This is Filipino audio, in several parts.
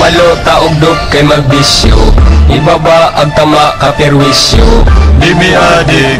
Mamalota og dok kay magbisyo, ibaba ang tama ka perwisyo. Di mi adik,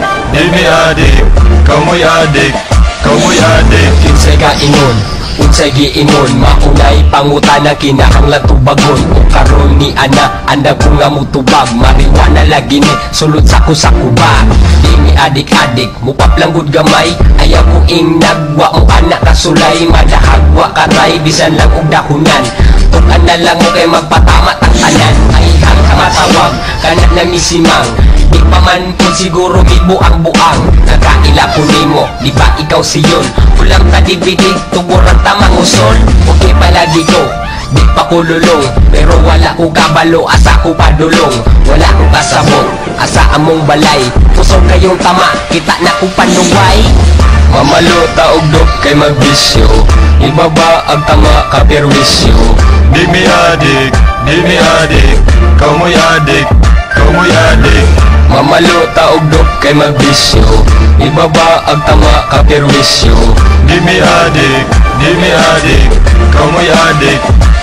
kamoy adik, kamoy adik. Kinsay ka ingon, unsay giingon, maunay pangutana kinahanglan tubagon. O karon ni ana, anda ko nga mutubag, mariwana lagi ni sulod sa kuba. Di mi adik-adik, mupaplang gud gamay, ayaw ko ing nagwa mo anak kasulay, madahagwa karay bisan lang og dahunan. Tugan na lang mo kay magpatama tang tanan, ay hang matawag kanat na misimang. Di pa man po siguro gibuang-buang, nagkaila po nimo, di ba ikaw siyon? Ulang tadibidi, tuguran tamang usol. Okay palagi ko, di pa ko lulong, pero wala ko kabalo, asa ko padulong. Wala ko kasabot, asa among balay, pusog kayong tama, kita na ko panuway. Mamalota og dok kay magbisyo, ibaba ang tama ka perwisyo. Di mi adik, kamoy adik, kamoy adik. Mamalota og dok kay magbisyo, ibaba ang tama ka perwisyo. Di mi adik, kamoy adik,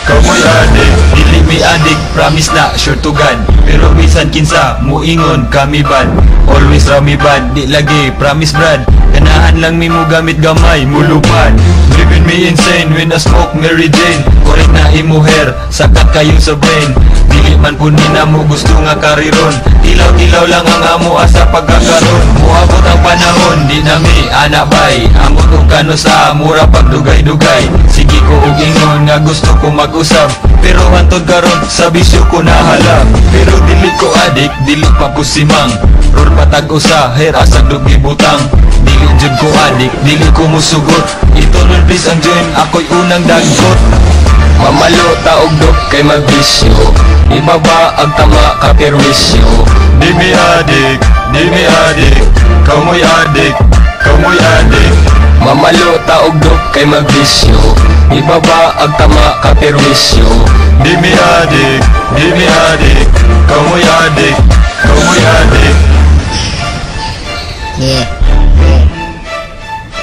kamoy adik. Dili mi adik, promise na sure to God, pero bisan kinsa muingon kami bad. Always rami bad, di lagi promise brad. Ganahan lang mi mo gamit gamay, mulupad. Driving me insane when I smoke Mary Jane. Korek na imo hair, sakat kayo sa brain. Dili man po nina mo gusto nga kariron, tilaw-tilaw lang ang amo asa pagkakaroon. Muabot ang panahon, di na mi anabay, amot og kano sa mura pagdugay-dugay. Sige ko og ingon nga gusto ko mag-usap, pero hantod karon sa bisyo ko nahalap. Pero dili ko adik, dili pa ko simang, ror patag usa, hair asag dugi butang. Dili jud ko adik, dili ko musugot, itunod please ang join, ako'y unang dagot. Mamalota og dok kay magbisyo, ibaba ang tama ka perwisyo. Di mi adik, kamoy adik, kamoy adik. Mamalota og dok kay magbisyo, ibaba ang tama ka perwisyo. Di mi adik, kamoy adik, kamoy adik. Yeah,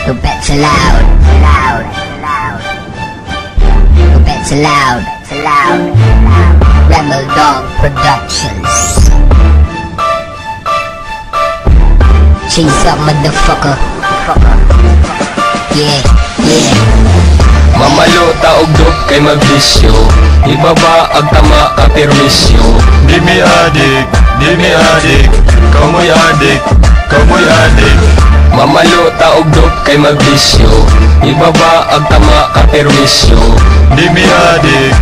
go back to loud, go back to loud, Rebel Dog Productions. Cheese up, motherfucker. Yeah. Mamalota og dok kay magbisyo, ibaba ang tama ka perwisyo. Di mi adik, kamoy adik, kamoy adik. Mamalota og dok kay magbisyo, ibaba ang tama ka perwisyo. Di mi adik,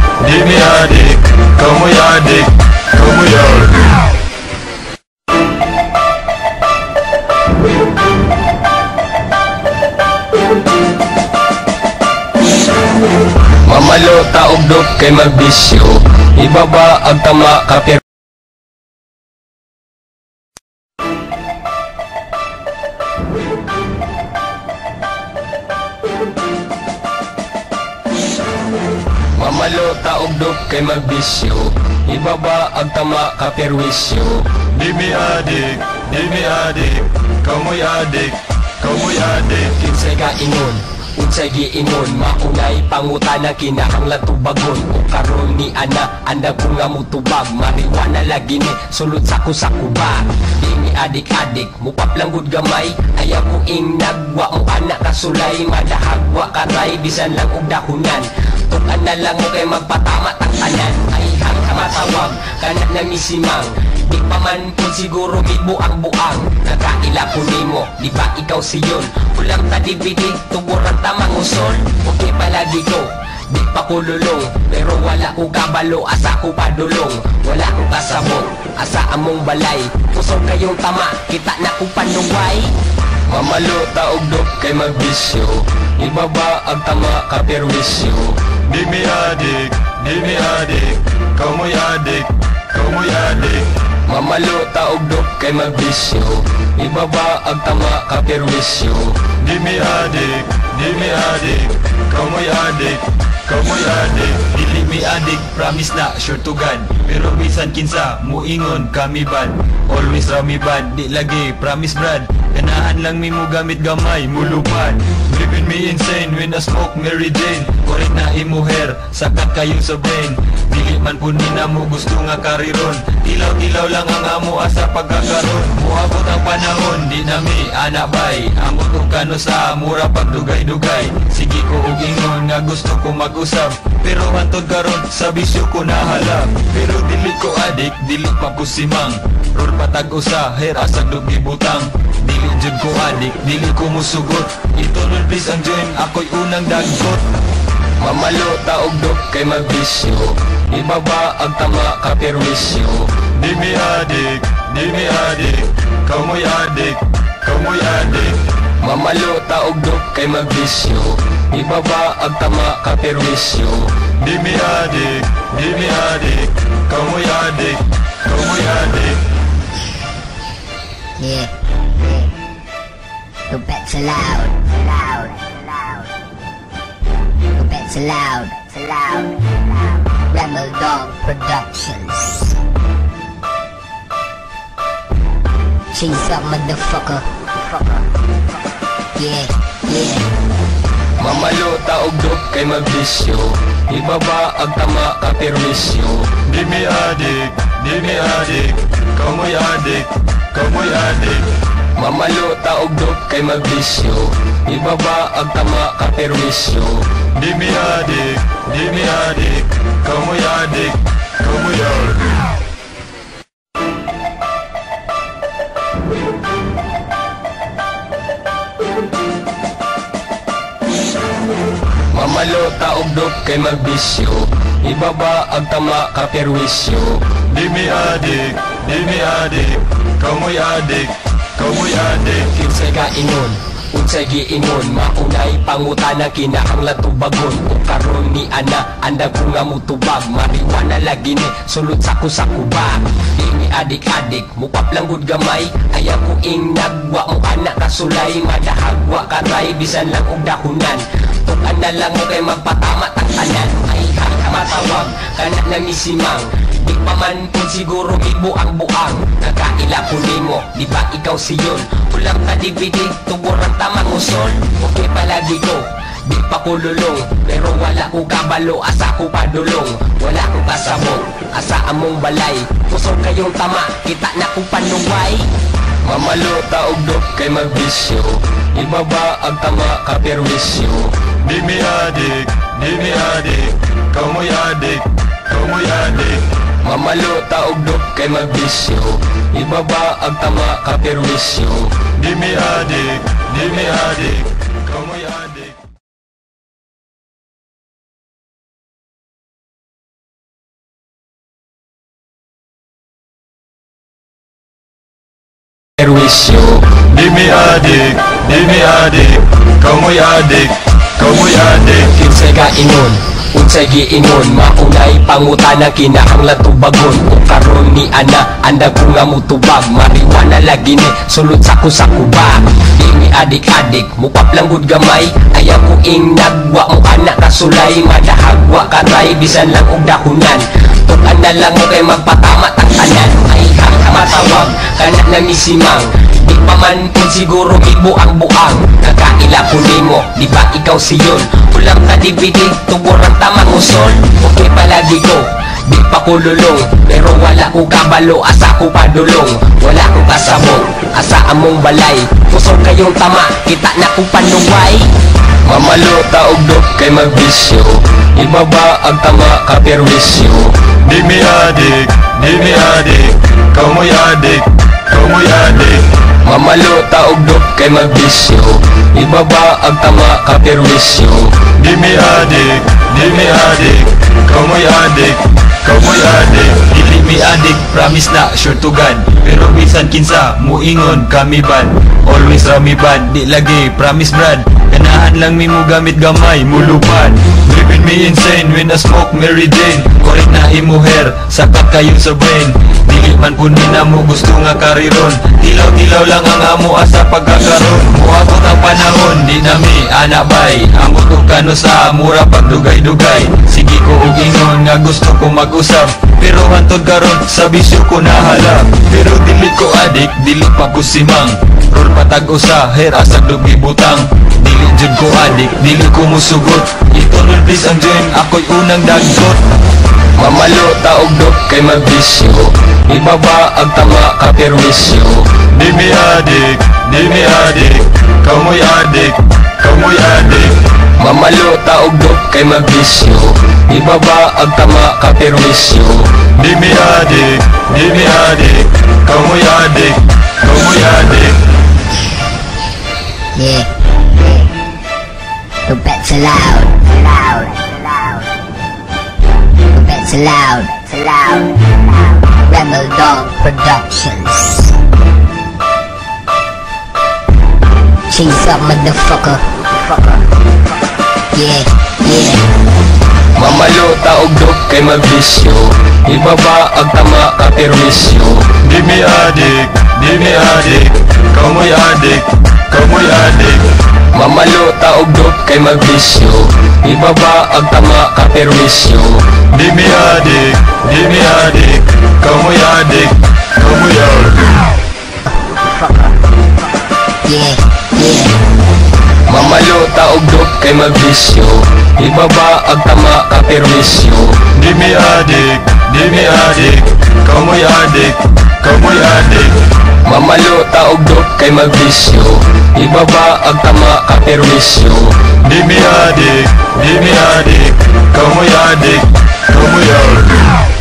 kamoy adik, kamoy adik. Mamalota og dok kay magbisyo, ibaba ang tama ka perwisyo. Mamalota og dok kay magbisyo, ibaba ang tama ka perwisyo. Di mi adik, kamoy adik, kamoy adik. Kinsay ka ingon, unsay giingon, maunay pangutana kinahanglan tubagon. O karon ni ana, anda ko nga mutubag, mariwana lagi ni sulod sa kuba. Di mi adik-adik, mupaplang gud gamay, ayaw ko ing nagwa mo anak kasulay, madahagwa karay bisan lang og dahunan. Tugan na lang mo kay magpatama tang tanan, ay hang matawag kanat na misimang. Di pa man po siguro gibuang-buang, nagkaila ko nimo, di ba ikaw siyon? Ulang tadibidi, tuguran tamang usol. Okay palagi ko, di pa ko lulong, pero wala ko kabalo, asa ko padulong. Wala ko kasabot, asa among balay, pusog kayong tama, kita na ko panuway. Mamalota og dok kay magbisyo, ibaba ang tama ka perwisyo. Di mi adik, kamoy adik, kamoy adik. Mamalota og dok kay magbisyo, ibaba ang tama ka perwisyo. Di mi adik, kamoy adik, kamoy adik. Dili mi adik, promise na sure to God, Pero bisan kinsa muingon kami bad. Always rami bad, di lagi promise brad. Ganahan lang mi mo gamit gamay mulupad. Driving me insane when I smoke Mary Jane. Korek na imo hair, sakat kayo sa brain. Dili man po nina mo gusto nga kariron. Tilaw-tilaw lang ang amo asa pagkakaroon. Muabot ang panahon, di nami anak bay. Amo tong kano sa mura pagdugay-dugay. Sige ko og ingon nga gusto ko mag-usap. Pero hantod karon sa bisyo ko nahalap. Pero dili ko adik, dili pa ko simang. Ror patag usa, hair asag dugi butang. Dili jud ko adik, dili ko musugot. Ito nun please ang join, ako'y unang dagot. Mamalo taog dok kay magbisyo. Ibaba ang tama ka perwisyo. Di mi adik, di mi adik. Kamoy adik, kamoy adik. Mamalo taog dok kay magbisyo. Ibaba ang tama ka perwisyo. Di mi adik, di mi adik. Kamoy adik, kamoy adik. Yeah. Go back to loud. Go back to loud. Rebel Dog Productions. Cheese up, motherfucker. Yeah. Mamalo taog dok kay magbisyo. Ibaba ang tama ka perwisyo. Di mi adik, di mi adik. Kamoy adik, kamoy adik. Mamalo taog dok kay magbisyo. Ibaba ang tama ka perwisyo. Di mi adik, di mi adik. Kamoy adik, kamoy adik. Mamalo taog dok kay magbisyo. Ibaba ang tama ka perwisyo. Di mi adik, di mi adik. Kamoy adik, kamoy adik. Kinsay ka ingon, unsay giingon. Maunay pangutana kinahanglan tubagon. Kung karon ni ana anda ko nga mutubag. Mariwana lagi ni sulod sa kubag. Di mi adik-adik mukap lang gud gamay. Ayaw ko nagwa mo anak kasulay. Madahagwa karay bisan lang og dahunan. Tukan na lang mo kay magpatama ang tanan. Ay matawag kana na ni simang. Di pa man po siguro ibo ang buang. Nakaila ko nimo, di ba ikaw siyon? Ulang ka DVD, tuborang tamang usol. Okay palagi ko, di pa ko lulong. Pero wala ko kabalo, asa ko padulong. Wala ko kasabot, asa among balay. Kusog kayong tama, kita na ko panuway. Mamalo taog dok kay magbisyo. Ibaba ang tama ka perwisyo. Di mi adik, di mi adik. Kamoy adik, kamoy adik. Mamalo taog dok kay magbisyo. Ibaba ang tama ka perwisyo. Di mi adik, di mi adik. Kamoy adik. Perwisyo. Di mi adik, di mi adik. Kamoy adik, kamoy adik. Kinsay ka ingon, unsay giingon. Maunay pangutana kinahanglan tubagon. Kung karon ni ana anda ko nga mutubag. Mariwana lagi ni sulod sa kubag. Di mi adik-adik mukap lang gud gamay. Ayaw ko nagwa mo anak kasulay. Madahagwa karay bisan lang og dahunan. Tukan na lang mo kay magpatama ang tanan. Ay matawag kana na ni simang. Di pa man po siguro ibo ang buang. Nakaila ko nimo, di ba ikaw siyon? Ulang ka DVD, tuborang tamang usol. Okay palagi ko, di pa ko lulong. Pero wala ko kabalo, asa ko padulong. Wala ko kasabot, asa among balay. Kusog kayong tama, kita na ko panuway. Mamalo taog dok kay magbisyo. Ibaba ang tama ka perwisyo. Di mi adik, di mi adik. Kamoy adik, kamoy adik. Mamalo taog dok kay magbisyo. Ibaba ang tama ka perwisyo. Di mi adik, di mi adik. Kamoy adik, kamoy adik. Dili mi adik, promise na sure to God. Pero bisan kinsa muingon kami bad. Always rami bad, di lagi promise brad. Ganahan lang mi mo gamit gamay mulupad. Driving me insane when I smoke Mary Jane. Korek na imo hair, sakat kayo sa brain. Dili man po na mo gusto nga kariron. Tilaw-tilaw lang ang amo asa pagkakaroon. Muabot ang panahon, di nami anabay. Ambot o kano sa mura pagdugay-dugay. Sige ko og ingon nga gusto ko mag-usap, pero hantod karon sa bisyo ko nahalap. Pero dili ko adik, dili pa ko simang. Rol patag usa, her asag dugi butang. Dili jud ko adik, dili ko musugot. Itunol please ang join, ako'y unang dagot. Mamalo taog dok kay mabisyo, ibaba ang tama ka perwisyo. Di mi adik, kamoy adik, kamoy adik. Mamalo taog dok kay mabisyo, ibaba ang tama ka perwisyo. Di mi adik, kamoy adik, kamoy adik. Yeah. The bets are loud. The bets are loud. Rebel Dog Productions. Cheese up, motherfucker. Yeah. Mamalo taog dok kay mabisyo, ibaba ang tama ka perwisyo. Di mi adik, kamoy adik, kamoy adik. Mamalo taog dok kay mabisyo, ibaba ang tama ka perwisyo. Di mi adik, kamoy adik, kamoy adik. Yeah. Mamalo taog dok kay mabisyo, ibaba ang tama ka perwisyo. Di mi adik, kamoy adik, kamoy adik. Mamalo taog dok kay mabisyo, ibaba ang tama ka perwisyo. Di mi adik, kamoy adik, kamoy adik.